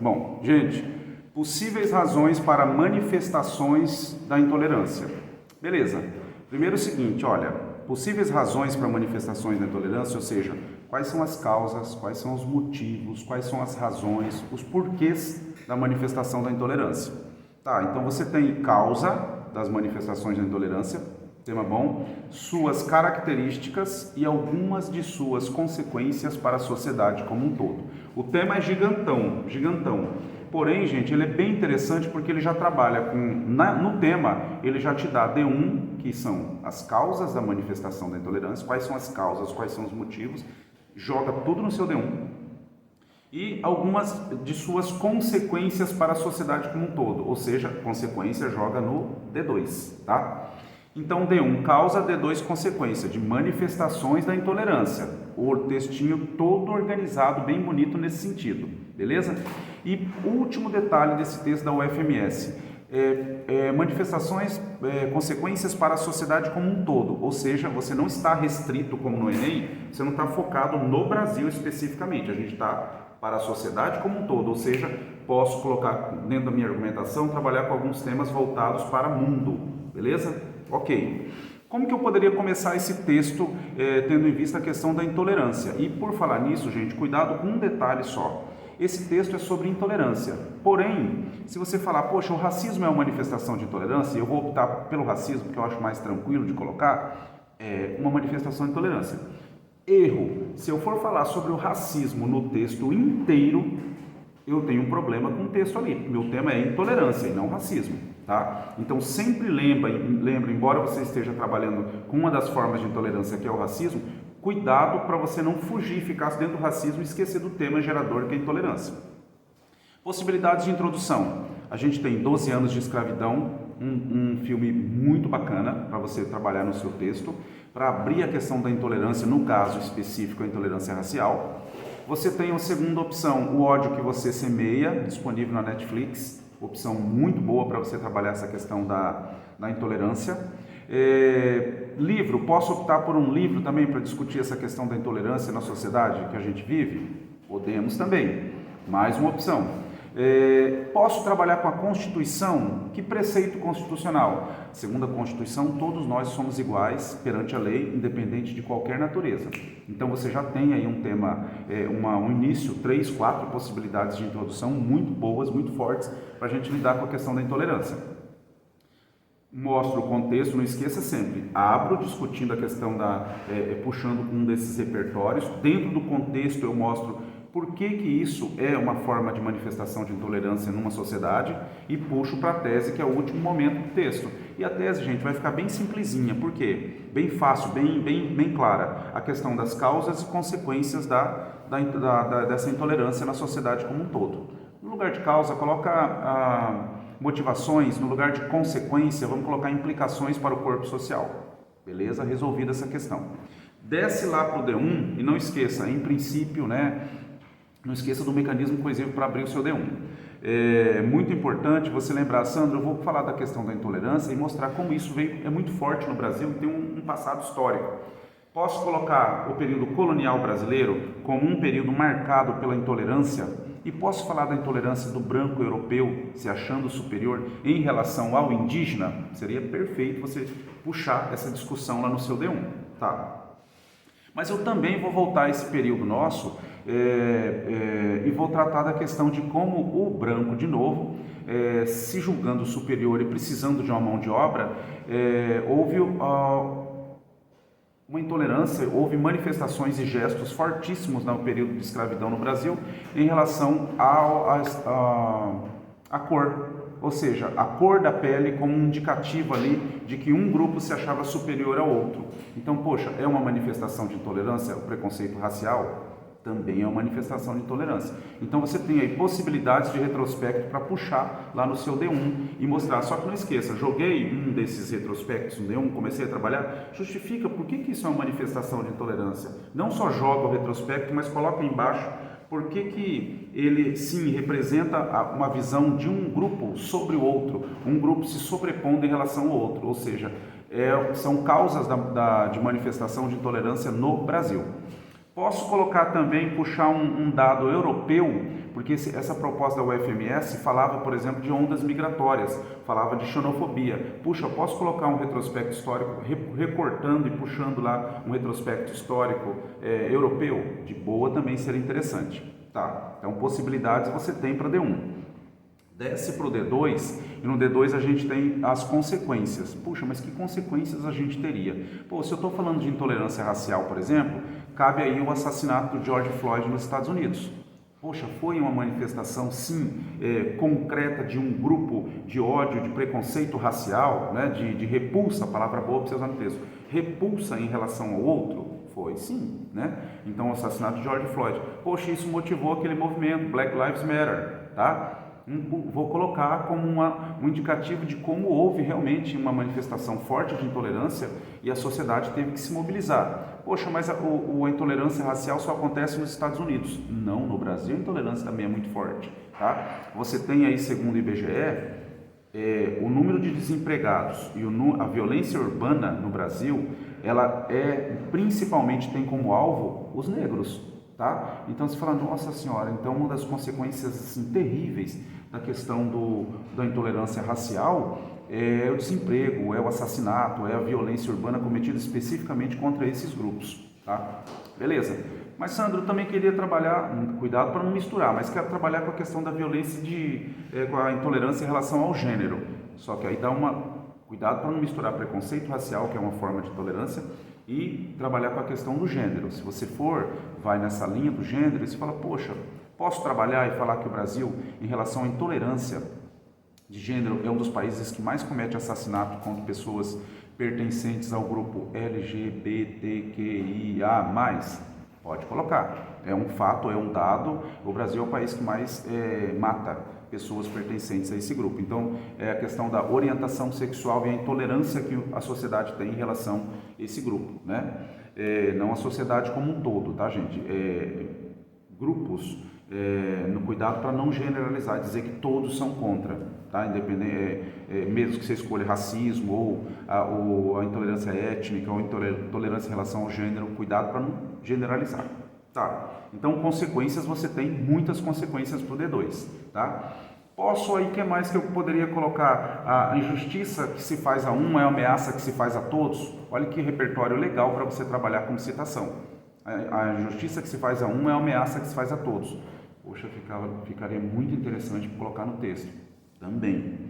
Bom, gente, possíveis razões para manifestações da intolerância. Beleza. Primeiro é o seguinte, olha, possíveis razões para manifestações da intolerância, ou seja, quais são as causas, quais são os motivos, quais são as razões, os porquês da manifestação da intolerância. Tá, então você tem causa das manifestações da intolerância, tema bom, suas características e algumas de suas consequências para a sociedade como um todo. O tema é gigantão, gigantão. Porém, gente, ele é bem interessante porque ele já trabalha com, no tema, ele já te dá D1, que são as causas da manifestação da intolerância, quais são as causas, quais são os motivos, joga tudo no seu D1. E algumas de suas consequências para a sociedade como um todo, ou seja, consequência joga no D2, tá? Então, D1, causa, D2, consequência de manifestações da intolerância. O textinho todo organizado, bem bonito nesse sentido, beleza? E último detalhe desse texto da UFMS, manifestações, consequências para a sociedade como um todo, ou seja, você não está restrito como no Enem, você não está focado no Brasil especificamente, a gente está para a sociedade como um todo, ou seja, posso colocar dentro da minha argumentação, trabalhar com alguns temas voltados para o mundo, beleza? Ok. Como que eu poderia começar esse texto tendo em vista a questão da intolerância? E por falar nisso, gente, cuidado com um detalhe só. Esse texto é sobre intolerância. Porém, se você falar, poxa, o racismo é uma manifestação de intolerância, eu vou optar pelo racismo, porque eu acho mais tranquilo de colocar, uma manifestação de intolerância. Erro. Se eu for falar sobre o racismo no texto inteiro, eu tenho um problema com o texto ali. Meu tema é intolerância e não racismo, tá? Então sempre lembra, embora você esteja trabalhando com uma das formas de intolerância que é o racismo, cuidado para você não fugir, ficar dentro do racismo e esquecer do tema gerador que é a intolerância. Possibilidades de introdução. A gente tem 12 anos de escravidão, um filme muito bacana para você trabalhar no seu texto, para abrir a questão da intolerância, no caso específico a intolerância racial. Você tem a segunda opção, o ódio que você semeia, disponível na Netflix, opção muito boa para você trabalhar essa questão da intolerância. Livro, posso optar por um livro também para discutir essa questão da intolerância na sociedade que a gente vive? Podemos também, mais uma opção. Posso trabalhar com a Constituição? Que preceito constitucional? Segundo a Constituição, todos nós somos iguais perante a lei, independente de qualquer natureza. Então você já tem aí um tema, um início, 3, 4 possibilidades de introdução muito boas, muito fortes, para a gente lidar com a questão da intolerância. Mostro o contexto, não esqueça sempre, abro discutindo a questão puxando um desses repertórios, dentro do contexto eu mostro por que isso é uma forma de manifestação de intolerância numa sociedade e puxo para a tese, que é o último momento do texto. E a tese, gente, vai ficar bem simplesinha, por quê? Bem fácil, bem clara, a questão das causas e consequências dessa intolerância na sociedade como um todo. No lugar de causa, coloca motivações, no lugar de consequência, vamos colocar implicações para o corpo social. Beleza? Resolvida essa questão. Desce lá para o D1 e não esqueça, em princípio, não esqueça do mecanismo coesivo para abrir o seu D1. É muito importante você lembrar, Sandro, eu vou falar da questão da intolerância e mostrar como isso é muito forte no Brasil e tem um passado histórico. Posso colocar o período colonial brasileiro como um período marcado pela intolerância e posso falar da intolerância do branco europeu se achando superior em relação ao indígena? Seria perfeito você puxar essa discussão lá no seu D1, tá? Mas eu também vou voltar a esse período nosso e vou tratar da questão de como o branco, de novo, se julgando superior e precisando de uma mão de obra, houve uma intolerância, houve manifestações e gestos fortíssimos no período de escravidão no Brasil em relação à cor. Ou seja, a cor da pele como um indicativo ali de que um grupo se achava superior ao outro. Então, poxa, é uma manifestação de intolerância, o preconceito racial? Também é uma manifestação de intolerância. Então você tem aí possibilidades de retrospecto para puxar lá no seu D1 e mostrar. Só que não esqueça, joguei um desses retrospectos no D1, comecei a trabalhar, justifica por que isso é uma manifestação de intolerância. Não só joga o retrospecto, mas coloca embaixo por que ele, sim, representa uma visão de um grupo sobre o outro, um grupo se sobrepondo em relação ao outro, ou seja, são causas de manifestação de intolerância no Brasil. Posso colocar também, puxar um dado europeu, porque essa proposta da UFMS falava, por exemplo, de ondas migratórias, falava de xenofobia. Puxa, posso colocar um retrospecto histórico, recortando e puxando lá um retrospecto histórico europeu? De boa também seria interessante. Tá? Então, possibilidades você tem para D1. Desce para o D2, e no D2 a gente tem as consequências. Puxa, mas que consequências a gente teria? Pô, se eu estou falando de intolerância racial, por exemplo, cabe aí o assassinato do George Floyd nos Estados Unidos. Poxa, foi uma manifestação, sim, concreta de um grupo de ódio, de preconceito racial, né, de repulsa, palavra boa para você usar no texto, repulsa em relação ao outro? Foi, sim, né? Então, o assassinato de George Floyd. Poxa, isso motivou aquele movimento, Black Lives Matter, tá? Vou colocar como um indicativo de como houve realmente uma manifestação forte de intolerância e a sociedade teve que se mobilizar. Poxa, mas a intolerância racial só acontece nos Estados Unidos. Não, no Brasil a intolerância também é muito forte. Tá? Você tem aí, segundo o IBGE, o número de desempregados e a violência urbana no Brasil, ela principalmente tem como alvo os negros. Tá? Então você fala, nossa senhora, então uma das consequências assim, terríveis da questão da intolerância racial é o desemprego, é o assassinato, é a violência urbana cometida especificamente contra esses grupos. Tá? Beleza. Mas Sandro, eu também queria trabalhar, cuidado para não misturar, mas quero trabalhar com a questão da violência, com a intolerância em relação ao gênero. Só que aí dá cuidado para não misturar preconceito racial, que é uma forma de intolerância, e trabalhar com a questão do gênero. Se você vai nessa linha do gênero e você fala, poxa, posso trabalhar e falar que o Brasil, em relação à intolerância de gênero, é um dos países que mais comete assassinato contra pessoas pertencentes ao grupo LGBTQIA+. Pode colocar. É um fato, é um dado. O Brasil é o país que mais mata pessoas pertencentes a esse grupo. Então, é a questão da orientação sexual e a intolerância que a sociedade tem em relação a esse grupo, né? Não a sociedade como um todo, tá, gente? Grupos, no cuidado para não generalizar, dizer que todos são contra, tá? Independente, mesmo que você escolha racismo ou a intolerância étnica ou intolerância em relação ao gênero, cuidado para não generalizar. Tá, então consequências, você tem muitas consequências para o D2, tá? Posso aí, o que mais que eu poderia colocar? A injustiça que se faz a um é a ameaça que se faz a todos. Olha que repertório legal para você trabalhar como citação. A injustiça que se faz a um é a ameaça que se faz a todos. Poxa, ficaria muito interessante colocar no texto também.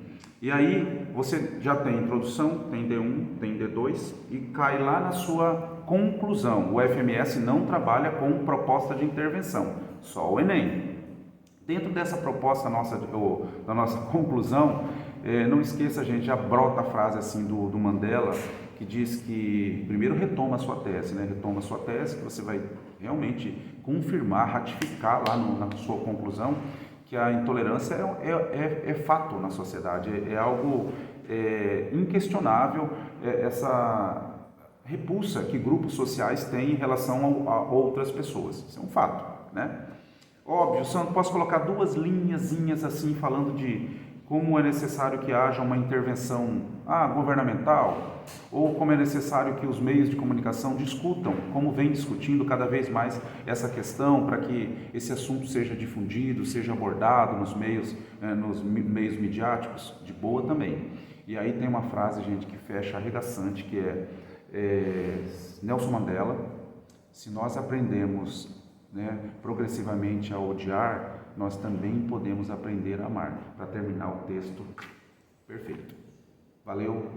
E aí você já tem introdução, tem D1, tem D2 e cai lá na sua conclusão. O FMS não trabalha com proposta de intervenção, só o Enem. Dentro dessa proposta da nossa conclusão, não esqueça, gente, já brota a frase assim do Mandela, que diz que primeiro retoma a sua tese, né? Retoma a sua tese, que você vai realmente confirmar, ratificar lá na sua conclusão que a intolerância é fato na sociedade, é algo inquestionável, essa repulsa que grupos sociais têm em relação a outras pessoas. Isso é um fato, né? Óbvio, Sandro, posso colocar duas linhazinhas assim, falando de como é necessário que haja uma intervenção governamental, ou como é necessário que os meios de comunicação discutam, como vem discutindo cada vez mais essa questão, para que esse assunto seja difundido, seja abordado nos meios midiáticos, de boa também. E aí tem uma frase, gente, que fecha arregaçante, que Nelson Mandela: se nós aprendemos progressivamente a odiar, nós também podemos aprender a amar. Para terminar o texto, perfeito. Valeu.